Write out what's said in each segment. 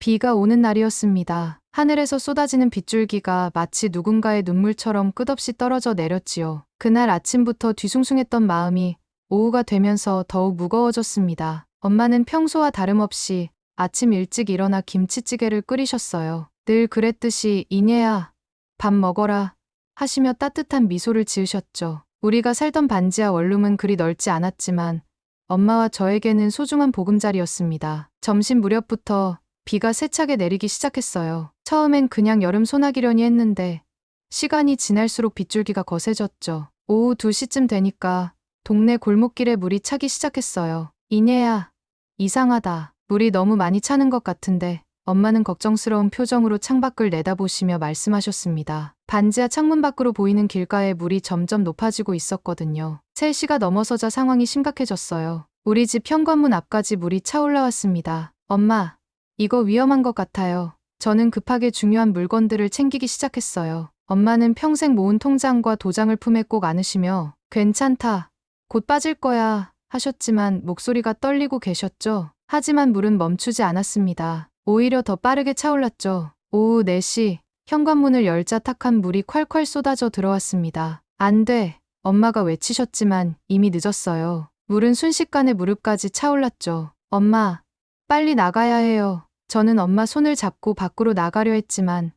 비가 오는 날이었습니다. 하늘에서 쏟아지는 빗줄기가 마치 누군가의 눈물처럼 끝없이 떨어져 내렸지요. 그날 아침부터 뒤숭숭했던 마음이 오후가 되면서 더욱 무거워졌습니다. 엄마는 평소와 다름없이 아침 일찍 일어나 김치찌개를 끓이셨어요. 늘 그랬듯이 이내야, 밥 먹어라 하시며 따뜻한 미소를 지으셨죠. 우리가 살던 반지하 원룸은 그리 넓지 않았지만 엄마와 저에게는 소중한 보금자리였습니다. 점심 무렵부터 비가 세차게 내리기 시작했어요. 처음엔 그냥 여름 소나기려니 했는데 시간이 지날수록 빗줄기가 거세졌죠. 오후 2시쯤 되니까 동네 골목길에 물이 차기 시작했어요. 이내야, 이상하다. 물이 너무 많이 차는 것 같은데. 엄마는 걱정스러운 표정으로 창밖을 내다보시며 말씀하셨습니다. 반지하 창문 밖으로 보이는 길가에 물이 점점 높아지고 있었거든요. 3시가 넘어서자 상황이 심각해졌어요. 우리 집 현관문 앞까지 물이 차올라왔습니다. 엄마, 이거 위험한 것 같아요. 저는 급하게 중요한 물건들을 챙기기 시작했어요. 엄마는 평생 모은 통장과 도장을 품에 꼭 안으시며 괜찮다, 곧 빠질 거야 하셨지만 목소리가 떨리고 계셨죠. 하지만 물은 멈추지 않았습니다. 오히려 더 빠르게 차올랐죠. 오후 4시 현관문을 열자 탁한 물이 콸콸 쏟아져 들어왔습니다. 안 돼, 엄마가 외치셨지만 이미 늦었어요. 물은 순식간에 무릎까지 차올랐죠. 엄마, 빨리 나가야 해요. 저는 엄마 손을 잡고 밖으로 나가려 했지만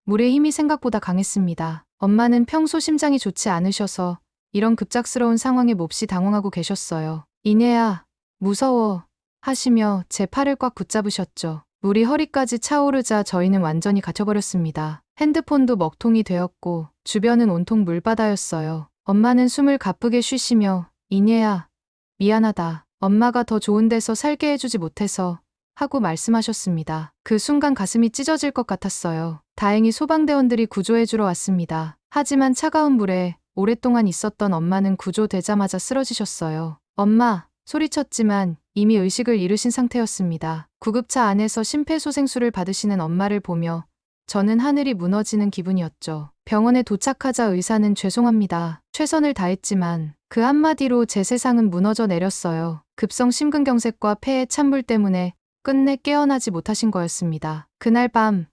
물의 힘이 생각보다 강했습니다. 엄마는 평소 심장이 좋지 않으셔서 이런 급작스러운 상황에 몹시 당황하고 계셨어요. 이내야, 무서워 하시며 제 팔을 꽉 붙잡으셨죠. 물이 허리까지 차오르자 저희는 완전히 갇혀버렸습니다. 핸드폰도 먹통이 되었고 주변은 온통 물바다였어요. 엄마는 숨을 가쁘게 쉬시며 이내야, 미안하다. 엄마가 더 좋은 데서 살게 해주지 못해서 하고 말씀하셨습니다. 그 순간 가슴이 찢어질 것 같았어요. 다행히 소방대원들이 구조해주러 왔습니다. 하지만 차가운 물에 오랫동안 있었던 엄마는 구조되자마자 쓰러지셨어요. 엄마, 소리쳤지만 이미 의식을 잃으신 상태였습니다. 구급차 안에서 심폐소생술을 받으시는 엄마를 보며 저는 하늘이 무너지는 기분이었죠. 병원에 도착하자 의사는 죄송합니다. 최선을 다했지만 그 한마디로 제 세상은 무너져 내렸어요. 급성 심근경색과 폐의 찬물 때문에 끝내 깨어나지 못하신 거였습니다. 그날 밤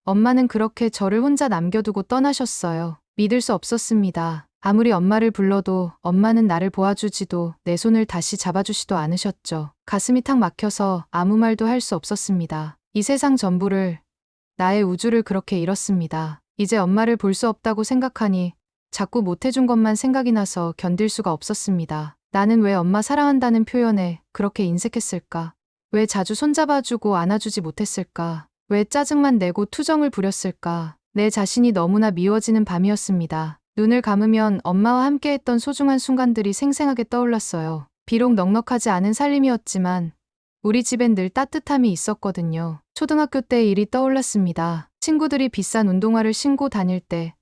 엄마는 그렇게 저를 혼자 남겨두고 떠나셨어요. 믿을 수 없었습니다. 아무리 엄마를 불러도 엄마는 나를 보아주지도 내 손을 다시 잡아주지도 않으셨죠. 가슴이 탁 막혀서 아무 말도 할 수 없었습니다. 이 세상 전부를, 나의 우주를 그렇게 잃었습니다. 이제 엄마를 볼 수 없다고 생각하니 자꾸 못해준 것만 생각이 나서 견딜 수가 없었습니다. 나는 왜 엄마 사랑한다는 표현에 그렇게 인색했을까? 왜 자주 손잡아주고 안아주지 못했을까? 왜 짜증만 내고 투정을 부렸을까? 내 자신이 너무나 미워지는 밤이었습니다. 눈을 감으면 엄마와 함께했던 소중한 순간들이 생생하게 떠올랐어요. 비록 넉넉하지 않은 살림이었지만 우리 집엔 늘 따뜻함이 있었거든요. 초등학교 때 일이 떠올랐습니다. 친구들이 비싼 운동화를 신고 다닐 때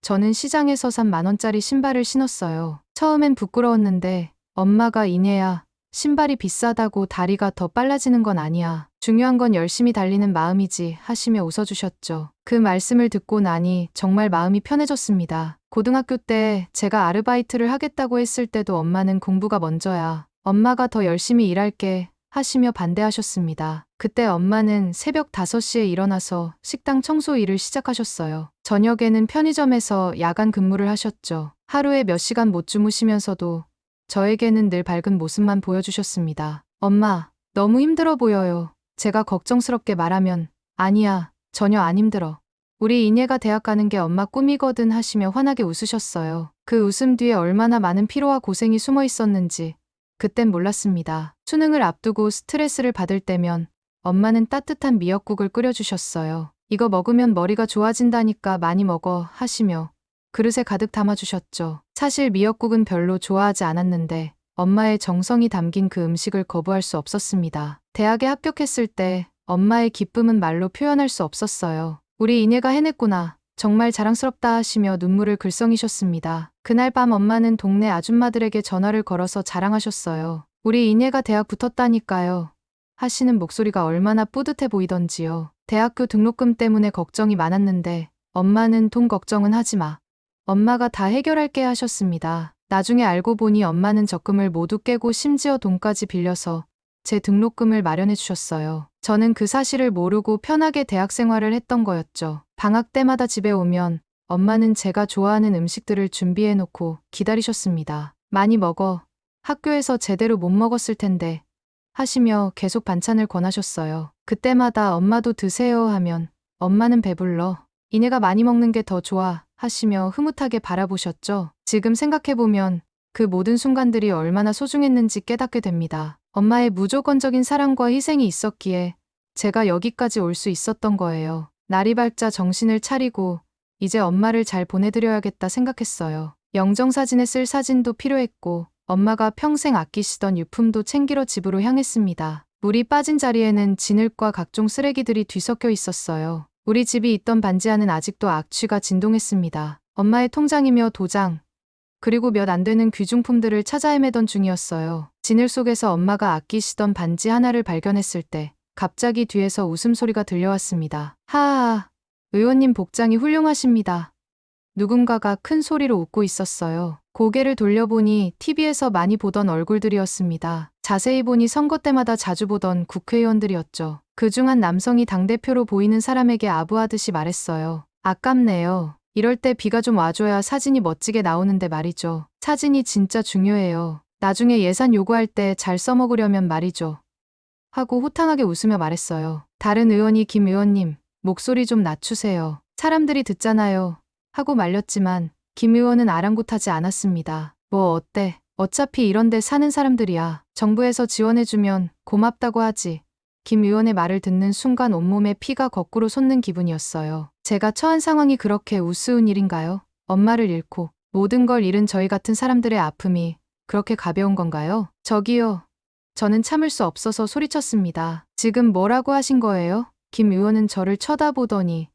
저는 시장에서 산 10,000원짜리 신발을 신었어요. 처음엔 부끄러웠는데 엄마가 이내야, 신발이 비싸다고 다리가 더 빨라지는 건 아니야. 중요한 건 열심히 달리는 마음이지 하시며 웃어주셨죠. 그 말씀을 듣고 나니 정말 마음이 편해졌습니다. 고등학교 때 제가 아르바이트를 하겠다고 했을 때도 엄마는 공부가 먼저야. 엄마가 더 열심히 일할게 하시며 반대하셨습니다. 그때 엄마는 새벽 5시에 일어나서 식당 청소 일을 시작하셨어요. 저녁에는 편의점에서 야간 근무를 하셨죠. 하루에 몇 시간 못 주무시면서도 저에게는 늘 밝은 모습만 보여주셨습니다. 엄마, 너무 힘들어 보여요. 제가 걱정스럽게 말하면 아니야, 전혀 안 힘들어. 우리 이내가 대학 가는 게 엄마 꿈이거든 하시며 환하게 웃으셨어요. 그 웃음 뒤에 얼마나 많은 피로와 고생이 숨어 있었는지 그땐 몰랐습니다. 수능을 앞두고 스트레스를 받을 때면 엄마는 따뜻한 미역국을 끓여주셨어요. 이거 먹으면 머리가 좋아진다니까 많이 먹어 하시며 그릇에 가득 담아주셨죠. 사실 미역국은 별로 좋아하지 않았는데 엄마의 정성이 담긴 그 음식을 거부할 수 없었습니다. 대학에 합격했을 때 엄마의 기쁨은 말로 표현할 수 없었어요. 우리 이내가 해냈구나. 정말 자랑스럽다 하시며 눈물을 글썽이셨습니다. 그날 밤 엄마는 동네 아줌마들에게 전화를 걸어서 자랑하셨어요. 우리 이내가 대학 붙었다니까요. 하시는 목소리가 얼마나 뿌듯해 보이던지요. 대학교 등록금 때문에 걱정이 많았는데 엄마는 돈 걱정은 하지 마. 엄마가 다 해결할게 하셨습니다. 나중에 알고 보니 엄마는 적금을 모두 깨고 심지어 돈까지 빌려서 제 등록금을 마련해 주셨어요. 저는 그 사실을 모르고 편하게 대학 생활을 했던 거였죠. 방학 때마다 집에 오면 엄마는 제가 좋아하는 음식들을 준비해 놓고 기다리셨습니다. 많이 먹어. 학교에서 제대로 못 먹었을 텐데 하시며 계속 반찬을 권하셨어요. 그때마다 엄마도 드세요 하면 엄마는 배불러. 이내가 많이 먹는 게 더 좋아 하시며 흐뭇하게 바라보셨죠. 지금 생각해보면 그 모든 순간들이 얼마나 소중했는지 깨닫게 됩니다. 엄마의 무조건적인 사랑과 희생이 있었기에 제가 여기까지 올 수 있었던 거예요. 날이 밝자 정신을 차리고 이제 엄마를 잘 보내드려야겠다 생각했어요. 영정사진에 쓸 사진도 필요했고 엄마가 평생 아끼시던 유품도 챙기러 집으로 향했습니다. 물이 빠진 자리에는 진흙과 각종 쓰레기들이 뒤섞여 있었어요. 우리 집이 있던 반지 안은 아직도 악취가 진동했습니다. 엄마의 통장이며 도장, 그리고 몇 안 되는 귀중품들을 찾아 헤매던 중이었어요. 진을 속에서 엄마가 아끼시던 반지 하나를 발견했을 때 갑자기 뒤에서 웃음소리가 들려왔습니다. 하하, 의원님 복장이 훌륭하십니다. 누군가가 큰 소리로 웃고 있었어요. 고개를 돌려보니 TV에서 많이 보던 얼굴들이었습니다. 자세히 보니 선거 때마다 자주 보던 국회의원들이었죠. 그중 한 남성이 당대표로 보이는 사람에게 아부하듯이 말했어요. 아깝네요. 이럴 때 비가 좀 와줘야 사진이 멋지게 나오는데 말이죠. 사진이 진짜 중요해요. 나중에 예산 요구할 때 잘 써먹으려면 말이죠. 하고 호탕하게 웃으며 말했어요. 다른 의원이 김 의원님, 목소리 좀 낮추세요. 사람들이 듣잖아요. 하고 말렸지만 김 의원은 아랑곳하지 않았습니다. 뭐 어때? 어차피 이런 데 사는 사람들이야. 정부에서 지원해주면 고맙다고 하지. 김 의원의 말을 듣는 순간 온몸에 피가 거꾸로 솟는 기분이었어요. 제가 처한 상황이 그렇게 우스운 일인가요? 엄마를 잃고 모든 걸 잃은 저희 같은 사람들의 아픔이 그렇게 가벼운 건가요? 저기요. 저는 참을 수 없어서 소리쳤습니다. 지금 뭐라고 하신 거예요? 김 의원은 저를 쳐다보더니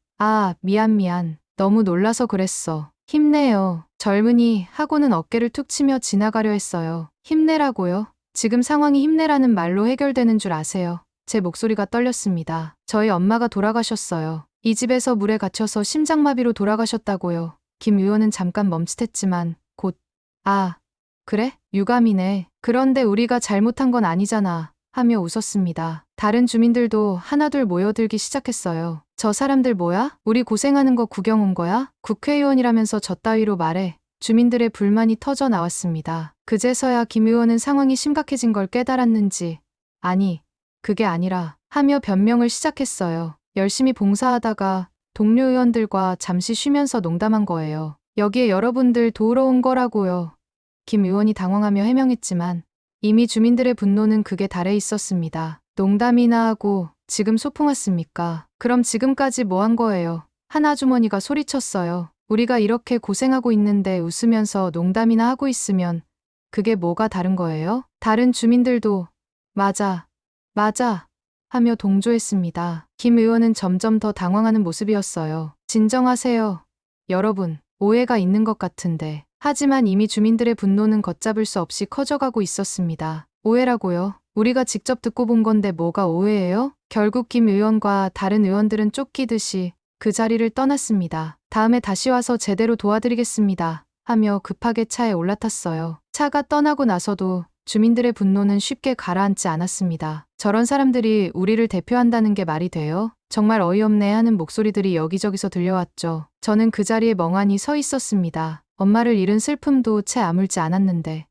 미안. 너무 놀라서 그랬어. 힘내요. 젊은이 하고는 어깨를 툭 치며 지나가려 했어요. 힘내라고요? 지금 상황이 힘내라는 말로 해결되는 줄 아세요? 제 목소리가 떨렸습니다. 저희 엄마가 돌아가셨어요. 이 집에서 물에 갇혀서 심장마비로 돌아가셨다고요. 김 의원은 잠깐 멈칫했지만 곧 그래? 유감이네. 그런데 우리가 잘못한 건 아니잖아. 하며 웃었습니다. 다른 주민들도 하나둘 모여들기 시작했어요. 저 사람들 뭐야? 우리 고생하는 거 구경 온 거야? 국회의원이라면서 저 따위로 말해. 주민들의 불만이 터져 나왔습니다. 그제서야 김 의원은 상황이 심각해진 걸 깨달았는지 아니, 그게 아니라 하며 변명을 시작했어요. 열심히 봉사하다가 동료 의원들과 잠시 쉬면서 농담한 거예요. 여기에 여러분들 도우러 온 거라고요. 김 의원이 당황하며 해명했지만 이미 주민들의 분노는 극에 달해 있었습니다. 농담이나 하고 지금 소풍 왔습니까? 그럼 지금까지 뭐 한 거예요? 한 아주머니가 소리쳤어요. 우리가 이렇게 고생하고 있는데 웃으면서 농담이나 하고 있으면 그게 뭐가 다른 거예요? 다른 주민들도 맞아 하며 동조했습니다. 김 의원은 점점 더 당황하는 모습이었어요. 진정하세요. 여러분, 오해가 있는 것 같은데. 하지만 이미 주민들의 분노는 걷잡을 수 없이 커져가고 있었습니다. 오해라고요? 우리가 직접 듣고 본 건데 뭐가 오해예요? 결국 김 의원과 다른 의원들은 쫓기듯이 그 자리를 떠났습니다. 다음에 다시 와서 제대로 도와드리겠습니다. 하며 급하게 차에 올라탔어요. 차가 떠나고 나서도 주민들의 분노는 쉽게 가라앉지 않았습니다. 저런 사람들이 우리를 대표한다는 게 말이 돼요? 정말 어이없네 하는 목소리들이 여기저기서 들려왔죠. 저는 그 자리에 멍하니 서 있었습니다. 엄마를 잃은 슬픔도 채 아물지 않았는데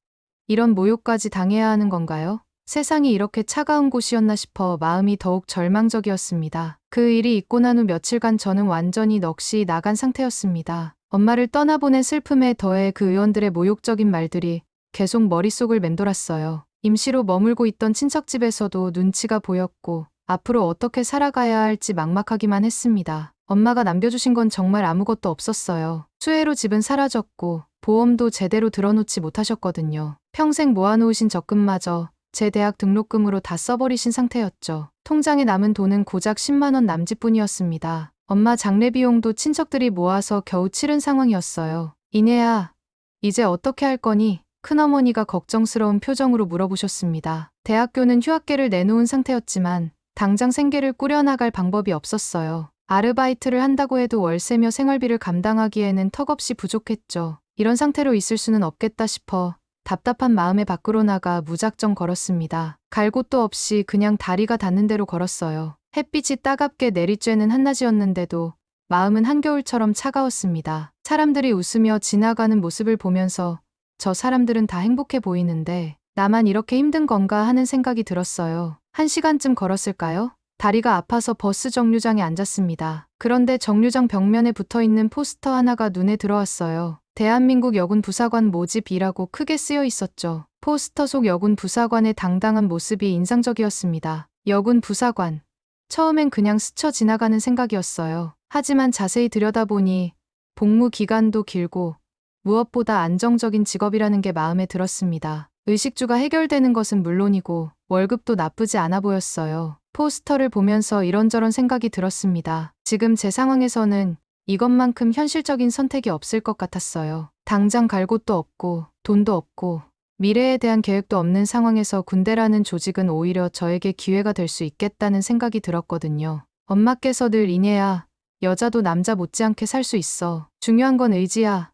이런 모욕까지 당해야 하는 건가요? 세상이 이렇게 차가운 곳이었나 싶어 마음이 더욱 절망적이었습니다. 그 일이 있고 난 후 며칠간 저는 완전히 넋이 나간 상태였습니다. 엄마를 떠나보낸 슬픔에 더해 그 의원들의 모욕적인 말들이 계속 머릿속을 맴돌았어요. 임시로 머물고 있던 친척집에서도 눈치가 보였고 앞으로 어떻게 살아가야 할지 막막하기만 했습니다. 엄마가 남겨주신 건 정말 아무것도 없었어요. 수해로 집은 사라졌고 보험도 제대로 들어놓지 못하셨거든요. 평생 모아놓으신 적금마저 제 대학 등록금으로 다 써버리신 상태였죠. 통장에 남은 돈은 고작 10만 원 남짓뿐이었습니다. 엄마 장례 비용도 친척들이 모아서 겨우 치른 상황이었어요. 이내야, 이제 어떻게 할 거니? 큰어머니가 걱정스러운 표정으로 물어보셨습니다. 대학교는 휴학계를 내놓은 상태였지만 당장 생계를 꾸려나갈 방법이 없었어요. 아르바이트를 한다고 해도 월세며 생활비를 감당하기에는 턱없이 부족했죠. 이런 상태로 있을 수는 없겠다 싶어 답답한 마음에 밖으로 나가 무작정 걸었습니다. 갈 곳도 없이 그냥 다리가 닿는 대로 걸었어요. 햇빛이 따갑게 내리쬐는 한낮이었는데도 마음은 한겨울처럼 차가웠습니다. 사람들이 웃으며 지나가는 모습을 보면서 저 사람들은 다 행복해 보이는데 나만 이렇게 힘든 건가 하는 생각이 들었어요. 1시간쯤 걸었을까요? 다리가 아파서 버스 정류장에 앉았습니다. 그런데 정류장 벽면에 붙어있는 포스터 하나가 눈에 들어왔어요. 대한민국 여군 부사관 모집이라고 크게 쓰여 있었죠. 포스터 속 여군 부사관의 당당한 모습이 인상적이었습니다. 여군 부사관. 처음엔 그냥 스쳐 지나가는 생각이었어요. 하지만 자세히 들여다보니 복무 기간도 길고 무엇보다 안정적인 직업이라는 게 마음에 들었습니다. 의식주가 해결되는 것은 물론이고 월급도 나쁘지 않아 보였어요. 포스터를 보면서 이런저런 생각이 들었습니다. 지금 제 상황에서는 이것만큼 현실적인 선택이 없을 것 같았어요. 당장 갈 곳도 없고 돈도 없고 미래에 대한 계획도 없는 상황에서 군대라는 조직은 오히려 저에게 기회가 될 수 있겠다는 생각이 들었거든요. 엄마께서 늘 이내야 여자도 남자 못지않게 살 수 있어. 중요한 건 의지야.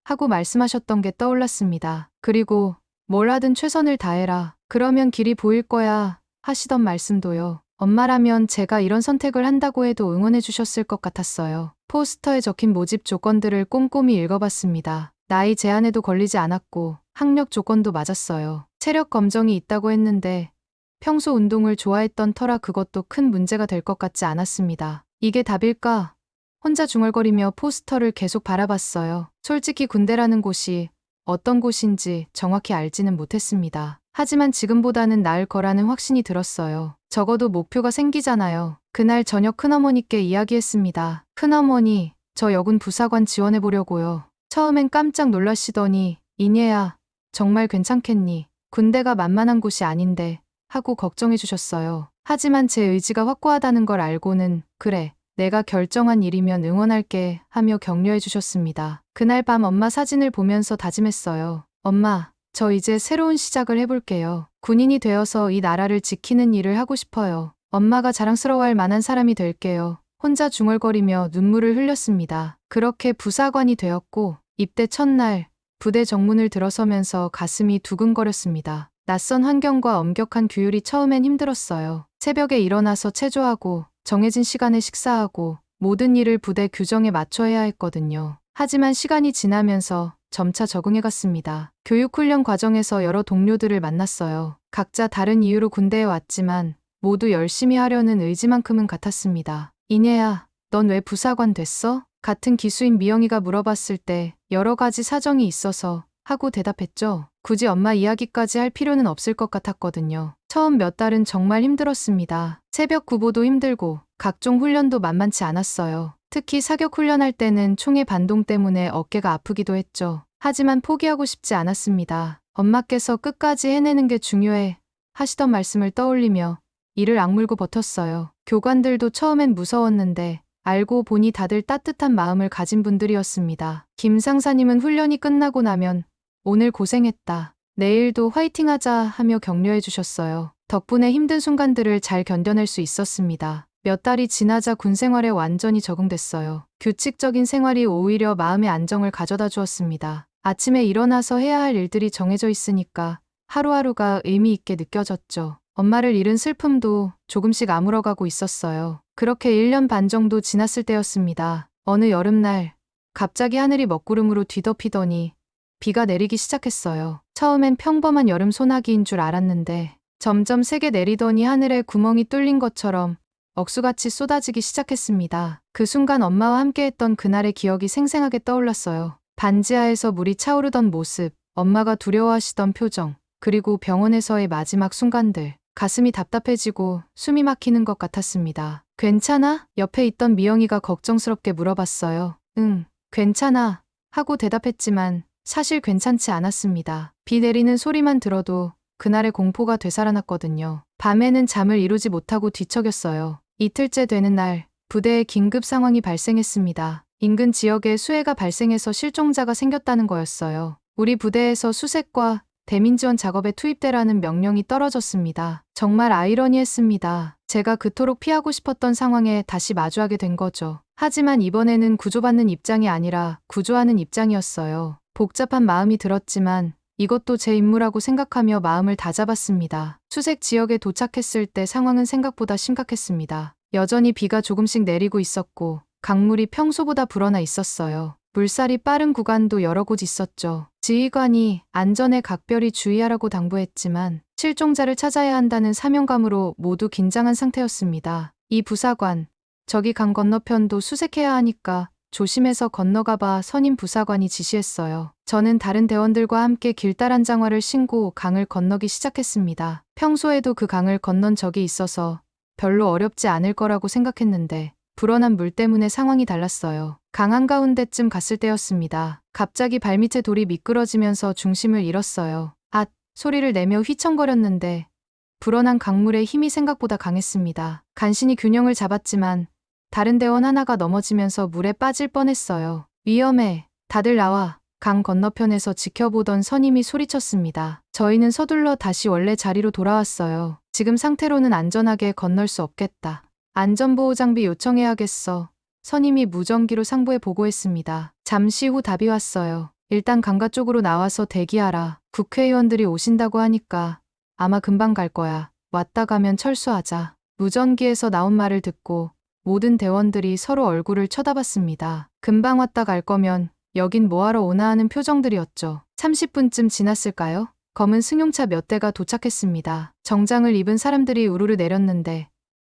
하고 말씀하셨던 게 떠올랐습니다. 그리고 뭘 하든 최선을 다해라. 그러면 길이 보일 거야. 하시던 말씀도요. 엄마라면 제가 이런 선택을 한다고 해도 응원해 주셨을 것 같았어요. 포스터에 적힌 모집 조건들을 꼼꼼히 읽어봤습니다. 나이 제한에도 걸리지 않았고 학력 조건도 맞았어요. 체력 검정이 있다고 했는데 평소 운동을 좋아했던 터라 그것도 큰 문제가 될 것 같지 않았습니다. 이게 답일까? 혼자 중얼거리며 포스터를 계속 바라봤어요. 솔직히 군대라는 곳이 어떤 곳인지 정확히 알지는 못했습니다. 하지만 지금보다는 나을 거라는 확신이 들었어요. 적어도 목표가 생기잖아요. 그날 저녁 큰어머니께 이야기했습니다. 큰어머니, 저 여군 부사관 지원해보려고요. 처음엔 깜짝 놀라시더니 이내야, 정말 괜찮겠니? 군대가 만만한 곳이 아닌데 하고 걱정해 주셨어요. 하지만 제 의지가 확고하다는 걸 알고는 그래, 내가 결정한 일이면 응원할게 하며 격려해 주셨습니다. 그날 밤 엄마 사진을 보면서 다짐했어요. 엄마, 저 이제 새로운 시작을 해볼게요. 군인이 되어서 이 나라를 지키는 일을 하고 싶어요. 엄마가 자랑스러워할 만한 사람이 될게요. 혼자 중얼거리며 눈물을 흘렸습니다. 그렇게 부사관이 되었고 입대 첫날 부대 정문을 들어서면서 가슴이 두근거렸습니다. 낯선 환경과 엄격한 규율이 처음엔 힘들었어요. 새벽에 일어나서 체조하고 정해진 시간에 식사하고 모든 일을 부대 규정에 맞춰 해야 했거든요. 하지만 시간이 지나면서 점차 적응해갔습니다. 교육훈련 과정에서 여러 동료들을 만났어요. 각자 다른 이유로 군대에 왔지만 모두 열심히 하려는 의지만큼은 같았습니다. 이내야, 넌 왜 부사관 됐어? 같은 기수인 미영이가 물어봤을 때 여러 가지 사정이 있어서 하고 대답했죠. 굳이 엄마 이야기까지 할 필요는 없을 것 같았거든요. 처음 몇 달은 정말 힘들었습니다. 새벽 구보도 힘들고 각종 훈련도 만만치 않았어요. 특히 사격 훈련할 때는 총의 반동 때문에 어깨가 아프기도 했죠. 하지만 포기하고 싶지 않았습니다. 엄마께서 끝까지 해내는 게 중요해 하시던 말씀을 떠올리며 이를 악물고 버텼어요. 교관들도 처음엔 무서웠는데 알고 보니 다들 따뜻한 마음을 가진 분들이었습니다. 김 상사님은 훈련이 끝나고 나면 오늘 고생했다. 내일도 화이팅하자 하며 격려해 주셨어요. 덕분에 힘든 순간들을 잘 견뎌낼 수 있었습니다. 몇 달이 지나자 군 생활에 완전히 적응됐어요. 규칙적인 생활이 오히려 마음의 안정을 가져다 주었습니다. 아침에 일어나서 해야 할 일들이 정해져 있으니까 하루하루가 의미 있게 느껴졌죠. 엄마를 잃은 슬픔도 조금씩 아물어가고 있었어요. 그렇게 1년 반 정도 지났을 때였습니다. 어느 여름날 갑자기 하늘이 먹구름으로 뒤덮이더니 비가 내리기 시작했어요. 처음엔 평범한 여름 소나기인 줄 알았는데 점점 세게 내리더니 하늘에 구멍이 뚫린 것처럼 억수같이 쏟아지기 시작했습니다. 그 순간 엄마와 함께했던 그날의 기억이 생생하게 떠올랐어요. 반지하에서 물이 차오르던 모습, 엄마가 두려워하시던 표정, 그리고 병원에서의 마지막 순간들. 가슴이 답답해지고 숨이 막히는 것 같았습니다. 괜찮아? 옆에 있던 미영이가 걱정스럽게 물어봤어요. 응, 괜찮아. 하고 대답했지만 사실 괜찮지 않았습니다. 비 내리는 소리만 들어도 그날의 공포가 되살아났거든요. 밤에는 잠을 이루지 못하고 뒤척였어요. 이틀째 되는 날, 부대에 긴급 상황이 발생했습니다. 인근 지역에 수해가 발생해서 실종자가 생겼다는 거였어요. 우리 부대에서 수색과 대민지원 작업에 투입되라는 명령이 떨어졌습니다. 정말 아이러니했습니다. 제가 그토록 피하고 싶었던 상황에 다시 마주하게 된 거죠. 하지만 이번에는 구조받는 입장이 아니라 구조하는 입장이었어요. 복잡한 마음이 들었지만 이것도 제 임무라고 생각하며 마음을 다잡았습니다. 수색 지역에 도착했을 때 상황은 생각보다 심각했습니다. 여전히 비가 조금씩 내리고 있었고 강물이 평소보다 불어나 있었어요. 물살이 빠른 구간도 여러 곳 있었죠. 지휘관이 안전에 각별히 주의하라고 당부했지만 실종자를 찾아야 한다는 사명감으로 모두 긴장한 상태였습니다. 이 부사관, 저기 강 건너편도 수색해야 하니까 조심해서 건너가봐 선임 부사관이 지시했어요. 저는 다른 대원들과 함께 길다란 장화를 신고 강을 건너기 시작했습니다. 평소에도 그 강을 건넌 적이 있어서 별로 어렵지 않을 거라고 생각했는데 불어난 물 때문에 상황이 달랐어요. 강 한가운데쯤 갔을 때였습니다. 갑자기 발밑에 돌이 미끄러지면서 중심을 잃었어요. 앗! 소리를 내며 휘청거렸는데 불어난 강물의 힘이 생각보다 강했습니다. 간신히 균형을 잡았지만 다른 대원 하나가 넘어지면서 물에 빠질 뻔했어요. 위험해. 다들 나와. 강 건너편에서 지켜보던 선임이 소리쳤습니다. 저희는 서둘러 다시 원래 자리로 돌아왔어요. 지금 상태로는 안전하게 건널 수 없겠다. 안전보호 장비 요청해야겠어. 선임이 무전기로 상부에 보고했습니다. 잠시 후 답이 왔어요. 일단 강가 쪽으로 나와서 대기하라. 국회의원들이 오신다고 하니까 아마 금방 갈 거야. 왔다 가면 철수하자. 무전기에서 나온 말을 듣고 모든 대원들이 서로 얼굴을 쳐다봤습니다. 금방 왔다 갈 거면 여긴 뭐하러 오나 하는 표정들이었죠. 30분쯤 지났을까요? 검은 승용차 몇 대가 도착했습니다. 정장을 입은 사람들이 우르르 내렸는데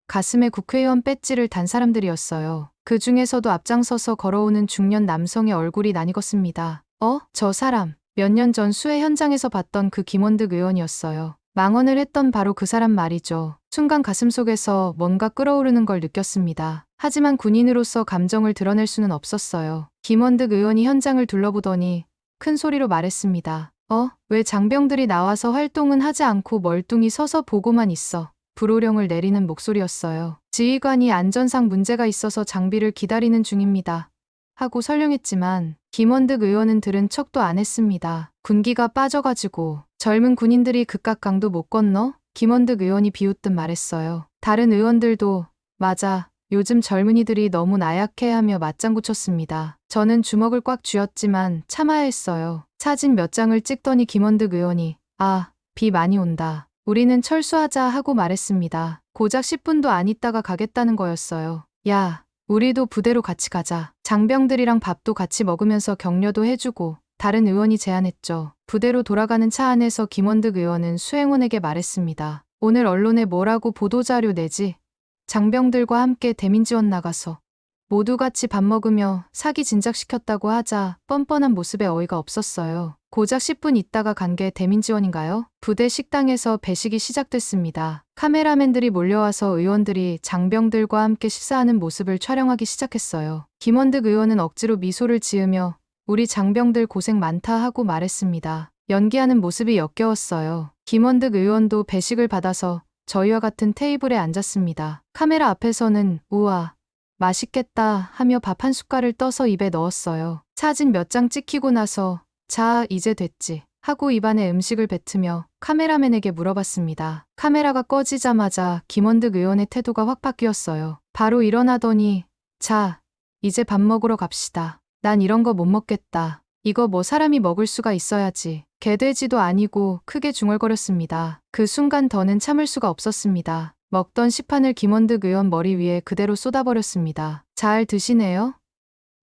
가슴에 국회의원 배지를 단 사람들이었어요. 그 중에서도 앞장서서 걸어오는 중년 남성의 얼굴이 낯익었습니다. 저 사람. 몇 년 전 수해 현장에서 봤던 그 김원득 의원이었어요. 망언을 했던 바로 그 사람 말이죠. 순간 가슴속에서 뭔가 끓어오르는 걸 느꼈습니다. 하지만 군인으로서 감정을 드러낼 수는 없었어요. 김원득 의원이 현장을 둘러보더니 큰 소리로 말했습니다. 왜 장병들이 나와서 활동은 하지 않고 멀뚱히 서서 보고만 있어. 불호령을 내리는 목소리였어요. 지휘관이 안전상 문제가 있어서 장비를 기다리는 중입니다. 하고 설명했지만 김원득 의원은 들은 척도 안 했습니다. 군기가 빠져가지고 젊은 군인들이 그깟 강도 못 건너? 김원득 의원이 비웃듯 말했어요. 다른 의원들도 맞아. 요즘 젊은이들이 너무 나약해하며 맞장구 쳤습니다. 저는 주먹을 꽉 쥐었지만 참아야 했어요. 사진 몇 장을 찍더니 김원득 의원이 비 많이 온다. 우리는 철수하자 하고 말했습니다. 고작 10분도 안 있다가 가겠다는 거였어요. 야, 우리도 부대로 같이 가자. 장병들이랑 밥도 같이 먹으면서 격려도 해주고 다른 의원이 제안했죠. 부대로 돌아가는 차 안에서 김원득 의원은 수행원에게 말했습니다. 오늘 언론에 뭐라고 보도자료 내지? 장병들과 함께 대민지원 나가서 모두 같이 밥 먹으며 사기 진작시켰다고 하자 뻔뻔한 모습에 어이가 없었어요. 고작 10분 있다가 간 게 대민지원인가요? 부대 식당에서 배식이 시작됐습니다. 카메라맨들이 몰려와서 의원들이 장병들과 함께 식사하는 모습을 촬영하기 시작했어요. 김원득 의원은 억지로 미소를 지으며 우리 장병들 고생 많다 하고 말했습니다. 연기하는 모습이 역겨웠어요. 김원득 의원도 배식을 받아서 저희와 같은 테이블에 앉았습니다. 카메라 앞에서는 우와, 맛있겠다 하며 밥 한 숟갈을 떠서 입에 넣었어요. 사진 몇 장 찍히고 나서 자, 이제 됐지 하고 입안에 음식을 뱉으며 카메라맨에게 물어봤습니다. 카메라가 꺼지자마자 김원득 의원의 태도가 확 바뀌었어요. 바로 일어나더니 자, 이제 밥 먹으러 갑시다. 난 이런 거 못 먹겠다. 이거 뭐 사람이 먹을 수가 있어야지. 개돼지도 아니고 크게 중얼거렸습니다. 그 순간 더는 참을 수가 없었습니다. 먹던 시판을 김원득 의원 머리 위에 그대로 쏟아버렸습니다. 잘 드시네요?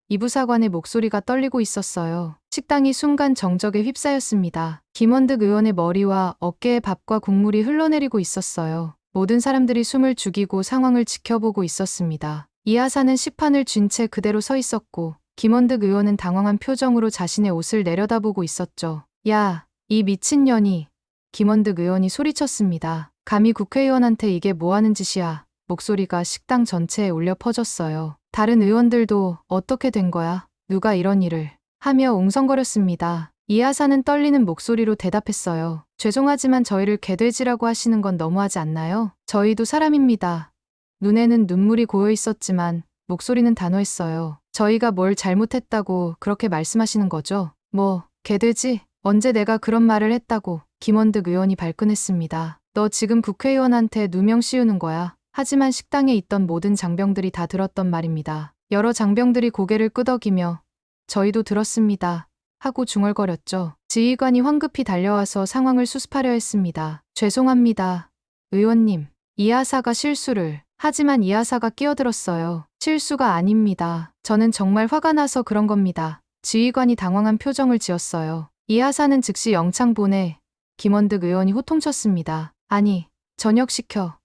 이 부사관의 목소리가 떨리고 있었어요. 식당이 순간 정적에 휩싸였습니다. 김원득 의원의 머리와 어깨에 밥과 국물이 흘러내리고 있었어요. 모든 사람들이 숨을 죽이고 상황을 지켜보고 있었습니다. 이하사는 시판을 쥔 채 그대로 서 있었고 김원득 의원은 당황한 표정으로 자신의 옷을 내려다보고 있었죠. 야, 이 미친년이. 김원득 의원이 소리쳤습니다. 감히 국회의원한테 이게 뭐하는 짓이야. 목소리가 식당 전체에 울려 퍼졌어요. 다른 의원들도 어떻게 된 거야? 누가 이런 일을? 하며 웅성거렸습니다. 이하사는 떨리는 목소리로 대답했어요. 죄송하지만 저희를 개돼지라고 하시는 건 너무하지 않나요? 저희도 사람입니다. 눈에는 눈물이 고여 있었지만 목소리는 단호했어요. 저희가 뭘 잘못했다고 그렇게 말씀하시는 거죠? 뭐, 개돼지? 언제 내가 그런 말을 했다고? 김원득 의원이 발끈했습니다. 너 지금 국회의원한테 누명 씌우는 거야. 하지만 식당에 있던 모든 장병들이 다 들었던 말입니다. 여러 장병들이 고개를 끄덕이며 저희도 들었습니다. 하고 중얼거렸죠. 지휘관이 황급히 달려와서 상황을 수습하려 했습니다. 죄송합니다. 의원님. 이하사가 실수를. 하지만 이하사가 끼어들었어요. 실수가 아닙니다. 저는 정말 화가 나서 그런 겁니다. 지휘관이 당황한 표정을 지었어요. 이하사는 즉시 영창 보내. 김원득 의원이 호통쳤습니다. 아니, 전역시켜.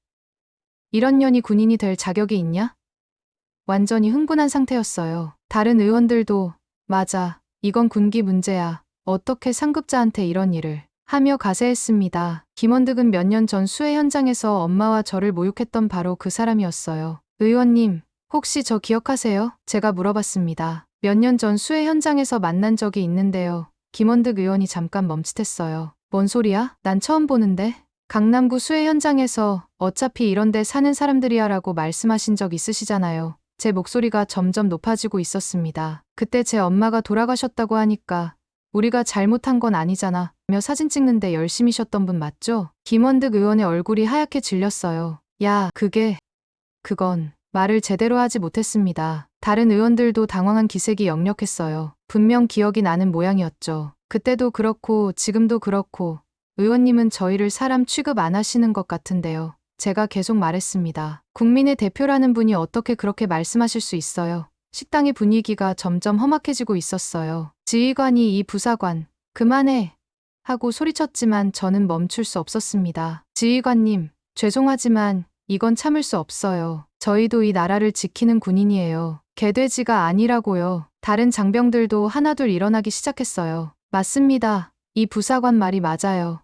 이런 년이 군인이 될 자격이 있냐? 완전히 흥분한 상태였어요. 다른 의원들도 맞아. 이건 군기 문제야. 어떻게 상급자한테 이런 일을 하며 가세했습니다. 김원득은 몇 년 전 수해 현장에서 엄마와 저를 모욕했던 바로 그 사람이었어요. 의원님, 혹시 저 기억하세요? 제가 물어봤습니다. 몇 년 전 수해 현장에서 만난 적이 있는데요. 김원득 의원이 잠깐 멈칫했어요. 뭔 소리야? 난 처음 보는데? 강남구 수해 현장에서 어차피 이런 데 사는 사람들이야 라고 말씀하신 적 있으시잖아요. 제 목소리가 점점 높아지고 있었습니다. 그때 제 엄마가 돌아가셨다고 하니까 우리가 잘못한 건 아니잖아 며 사진 찍는데 열심히셨던 분 맞죠? 김원득 의원의 얼굴이 하얗게 질렸어요. 야, 그건 말을 제대로 하지 못했습니다. 다른 의원들도 당황한 기색이 역력했어요. 분명 기억이 나는 모양이었죠. 그때도 그렇고 지금도 그렇고 의원님은 저희를 사람 취급 안 하시는 것 같은데요. 제가 계속 말했습니다. 국민의 대표라는 분이 어떻게 그렇게 말씀하실 수 있어요. 식당의 분위기가 점점 험악해지고 있었어요. 지휘관이 이 부사관, 그만해! 하고 소리쳤지만 저는 멈출 수 없었습니다. 지휘관님, 죄송하지만 이건 참을 수 없어요. 저희도 이 나라를 지키는 군인이에요. 개돼지가 아니라고요. 다른 장병들도 하나둘 일어나기 시작했어요. 맞습니다. 이 부사관 말이 맞아요.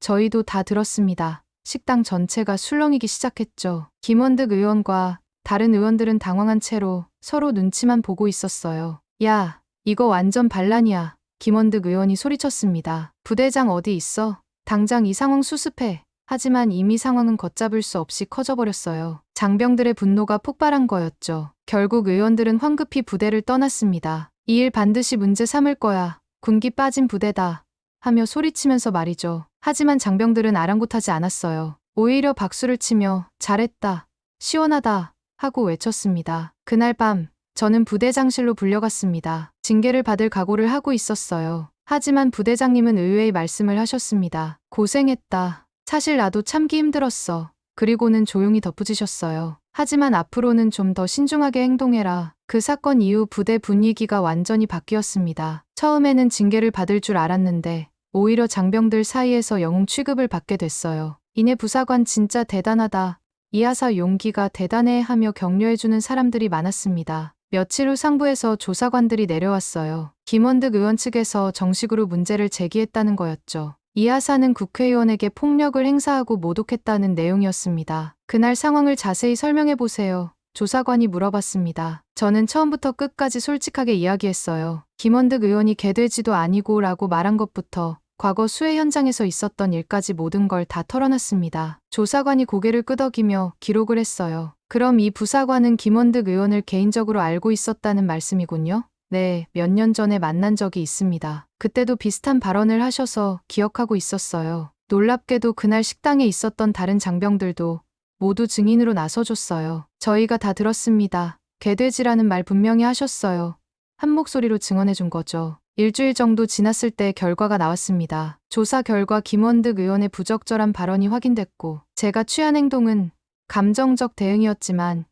저희도 다 들었습니다. 식당 전체가 술렁이기 시작했죠. 김원득 의원과 다른 의원들은 당황한 채로 서로 눈치만 보고 있었어요. 야, 이거 완전 반란이야. 김원득 의원이 소리쳤습니다. 부대장 어디 있어? 당장 이 상황 수습해. 하지만 이미 상황은 걷잡을 수 없이 커져버렸어요. 장병들의 분노가 폭발한 거였죠. 결국 의원들은 황급히 부대를 떠났습니다. 이 일 반드시 문제 삼을 거야. 군기 빠진 부대다. 하며 소리치면서 말이죠. 하지만 장병들은 아랑곳하지 않았어요. 오히려 박수를 치며 잘했다. 시원하다. 하고 외쳤습니다. 그날 밤 저는 부대장실로 불려갔습니다. 징계를 받을 각오를 하고 있었어요. 하지만 부대장님은 의외의 말씀을 하셨습니다. 고생했다. 사실 나도 참기 힘들었어. 그리고는 조용히 덧붙이셨어요. 하지만 앞으로는 좀 더 신중하게 행동해라. 그 사건 이후 부대 분위기가 완전히 바뀌었습니다. 처음에는 징계를 받을 줄 알았는데 오히려 장병들 사이에서 영웅 취급을 받게 됐어요. 이내 부사관 진짜 대단하다. 이하사 용기가 대단해 하며 격려해주는 사람들이 많았습니다. 며칠 후 상부에서 조사관들이 내려왔어요. 김원득 의원 측에서 정식으로 문제를 제기했다는 거였죠. 이하사는 국회의원에게 폭력을 행사하고 모독했다는 내용이었습니다. 그날 상황을 자세히 설명해보세요. 조사관이 물어봤습니다. 저는 처음부터 끝까지 솔직하게 이야기했어요. 김원득 의원이 개돼지도 아니고 라고 말한 것부터 과거 수해 현장에서 있었던 일까지 모든 걸 다 털어놨습니다. 조사관이 고개를 끄덕이며 기록을 했어요. 그럼 이 부사관은 김원득 의원을 개인적으로 알고 있었다는 말씀이군요? 네, 몇 년 전에 만난 적이 있습니다. 그때도 비슷한 발언을 하셔서 기억하고 있었어요. 놀랍게도 그날 식당에 있었던 다른 장병들도 모두 증인으로 나서줬어요. 저희가 다 들었습니다. 개돼지라는 말 분명히 하셨어요. 한 목소리로 증언해준 거죠. 일주일 정도 지났을 때 결과가 나왔습니다. 조사 결과 김원득 의원의 부적절한 발언이 확인됐고 제가 취한 행동은 감정적 대응이었지만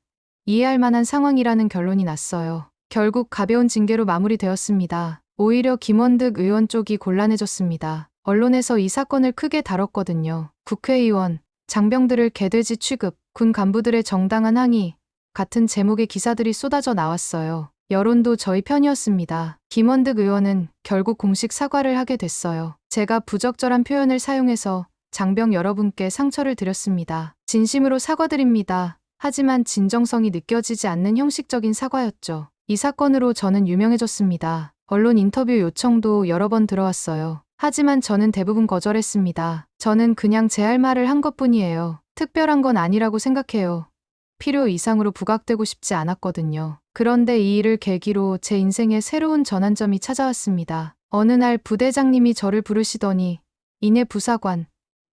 이해할 만한 상황이라는 결론이 났어요. 결국 가벼운 징계로 마무리되었습니다. 오히려 김원득 의원 쪽이 곤란해졌습니다. 언론에서 이 사건을 크게 다뤘거든요. 국회의원, 장병들을 개돼지 취급, 군 간부들의 정당한 항의 같은 제목의 기사들이 쏟아져 나왔어요. 여론도 저희 편이었습니다. 김원득 의원은 결국 공식 사과를 하게 됐어요. 제가 부적절한 표현을 사용해서 장병 여러분께 상처를 드렸습니다. 진심으로 사과드립니다. 하지만 진정성이 느껴지지 않는 형식적인 사과였죠. 이 사건으로 저는 유명해졌습니다. 언론 인터뷰 요청도 여러 번 들어왔어요. 하지만 저는 대부분 거절했습니다. 저는 그냥 제 할 말을 한 것뿐이에요. 특별한 건 아니라고 생각해요. 필요 이상으로 부각되고 싶지 않았거든요. 그런데 이 일을 계기로 제 인생에 새로운 전환점이 찾아왔습니다. 어느 날 부대장님이 저를 부르시더니 이내 부사관,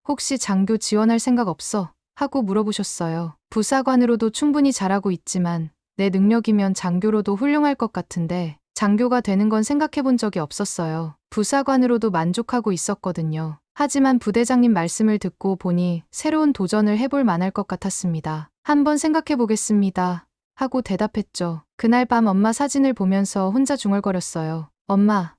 혹시 장교 지원할 생각 없어? 하고 물어보셨어요. 부사관으로도 충분히 잘하고 있지만 내 능력이면 장교로도 훌륭할 것 같은데 장교가 되는 건 생각해 본 적이 없었어요. 부사관으로도 만족하고 있었거든요. 하지만 부대장님 말씀을 듣고 보니 새로운 도전을 해볼 만할 것 같았습니다. 한번 생각해 보겠습니다. 하고 대답했죠. 그날 밤 엄마 사진을 보면서 혼자 중얼거렸어요. 엄마,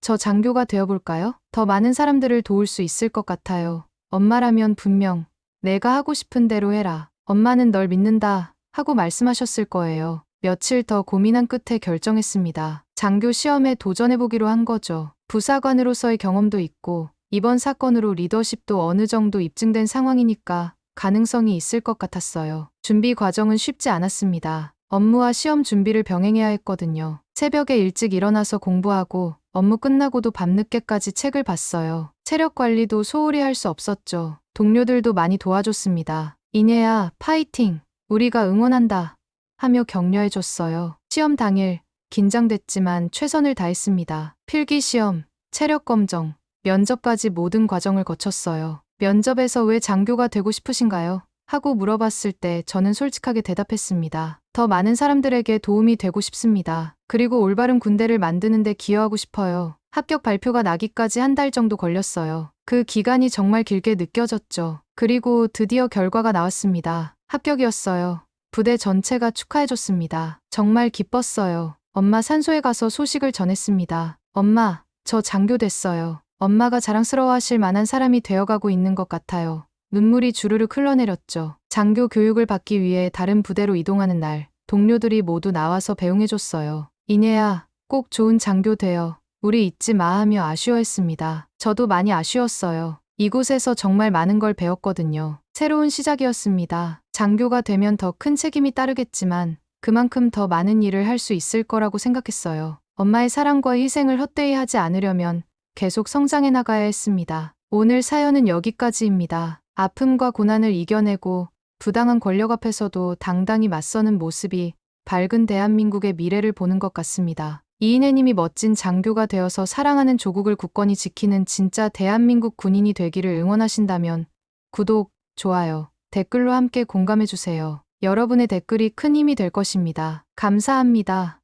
저 장교가 되어볼까요? 더 많은 사람들을 도울 수 있을 것 같아요. 엄마라면 분명 내가 하고 싶은 대로 해라. 엄마는 널 믿는다. 하고 말씀하셨을 거예요. 며칠 더 고민한 끝에 결정했습니다. 장교 시험에 도전해보기로 한 거죠. 부사관으로서의 경험도 있고 이번 사건으로 리더십도 어느 정도 입증된 상황이니까 가능성이 있을 것 같았어요. 준비 과정은 쉽지 않았습니다. 업무와 시험 준비를 병행해야 했거든요. 새벽에 일찍 일어나서 공부하고 업무 끝나고도 밤늦게까지 책을 봤어요. 체력 관리도 소홀히 할 수 없었죠. 동료들도 많이 도와줬습니다. 이내야, 파이팅! 우리가 응원한다. 하며 격려해줬어요. 시험 당일 긴장됐지만 최선을 다했습니다. 필기시험, 체력검정, 면접까지 모든 과정을 거쳤어요. 면접에서 왜 장교가 되고 싶으신가요? 하고 물어봤을 때 저는 솔직하게 대답했습니다. 더 많은 사람들에게 도움이 되고 싶습니다. 그리고 올바른 군대를 만드는 데 기여하고 싶어요. 합격 발표가 나기까지 한 달 정도 걸렸어요. 그 기간이 정말 길게 느껴졌죠. 그리고 드디어 결과가 나왔습니다. 합격이었어요. 부대 전체가 축하해줬습니다. 정말 기뻤어요. 엄마 산소에 가서 소식을 전했습니다. 엄마, 저 장교 됐어요. 엄마가 자랑스러워하실 만한 사람이 되어가고 있는 것 같아요. 눈물이 주르륵 흘러내렸죠. 장교 교육을 받기 위해 다른 부대로 이동하는 날, 동료들이 모두 나와서 배웅해줬어요. 이내야, 꼭 좋은 장교 되어 우리 잊지 마 하며 아쉬워했습니다. 저도 많이 아쉬웠어요. 이곳에서 정말 많은 걸 배웠거든요. 새로운 시작이었습니다. 장교가 되면 더 큰 책임이 따르겠지만 그만큼 더 많은 일을 할 수 있을 거라고 생각했어요. 엄마의 사랑과 희생을 헛되이 하지 않으려면 계속 성장해 나가야 했습니다. 오늘 사연은 여기까지입니다. 아픔과 고난을 이겨내고 부당한 권력 앞에서도 당당히 맞서는 모습이 밝은 대한민국의 미래를 보는 것 같습니다. 이인혜님이 멋진 장교가 되어서 사랑하는 조국을 굳건히 지키는 진짜 대한민국 군인이 되기를 응원하신다면 구독, 좋아요, 댓글로 함께 공감해주세요. 여러분의 댓글이 큰 힘이 될 것입니다. 감사합니다.